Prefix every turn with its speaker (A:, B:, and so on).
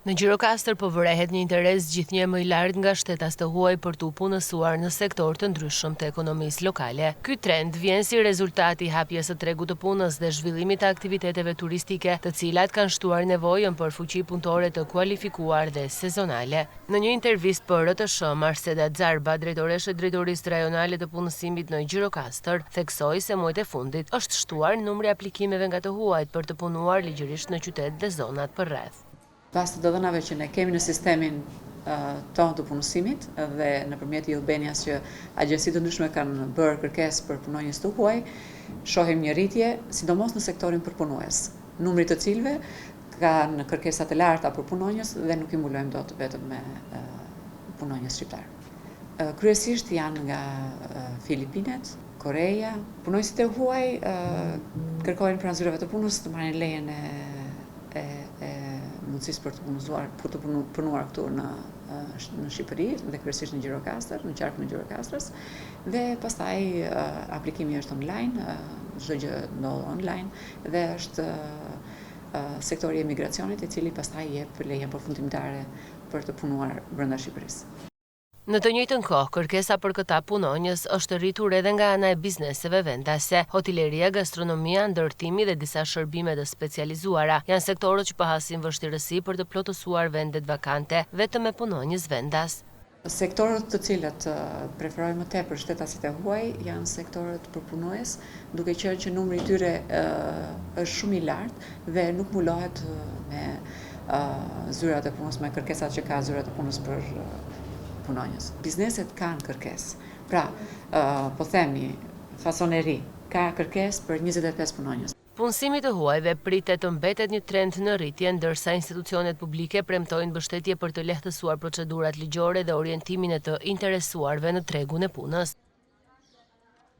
A: Në Gjirokastër po vërehet një interes gjithnjë më i lartë nga shtetas të huaj për të punësuar në sektor të ndryshëm të ekonomisë lokale. Ky trend vjen si rezultat i hapjes së tregut të punës dhe zhvillimit të aktiviteteve turistike, të cilat kanë shtuar nevojën për fuqi punëtore të kualifikuar dhe sezonale. Në një intervistë për RTS, Marseda Xarba, drejtoreshe e Drejtorisë Rajonale të Punësimit në Gjirokastër, theksoi se muajt e fundit është shtuar numri i aplikimeve nga të huajt për të punuar ligjërisht në qytet dhe zonat përreth.
B: Pas të dhënave që ne kemi në sistemin tonë të punësimit dhe nëpërmjet Albanias që agjencitë të ndryshme kanë bërë kërkesë për punonjës të huaj, shohim një rritje, sidomos në sektorin përpunues, numri të cilëve kanë kërkesat e larta për punonjës dhe nuk i mbulojmë dot vetëm me punonjës shqiptar. Kryesisht janë nga Filipinet, Koreja. Punonjësit e huaj kërkojnë pranë zyrave të punës të marrin lejen e mundësisë për të punuar këtu në Shqipëri dhe kryesisht në Gjirokastër, në qarkun e Gjirokastrës, dhe pastaj aplikimi është online, çdo gjë ndodh online dhe është sektori i emigracionit i cili pastaj jep lejen përfundimtare për të punuar brenda Shqipërisë.
A: Në të njëjtën kohë, kërkesa për këta punonjës është rritur edhe nga ana e bizneseve vendase. Hotelleria, gastronomia, ndërtimi dhe disa shërbime të specializuara janë sektorët që pahasin vështirësi për të plotësuar vendet vakante vetëm me punonjës vendas.
B: Sektorët të cilët preferojnë më tepër shtetasit e huaj janë sektorët përpunues, duke qenë që numri i tyre është shumë i lartë dhe nuk mbulohet me zyrat e punës, me kërkesat që ka zyrat e punës për punonjës. Bizneset kanë kërkesë. Pra, po themi, fasoneri ka kërkesë për 25 punonjës.
A: Punësimi të huajve pritet të mbetet një trend në rritje, ndërsa institucionet publike premtojnë mbështetje për të lehtësuar procedurat ligjore dhe orientimin e të interesuarve në tregun e punës.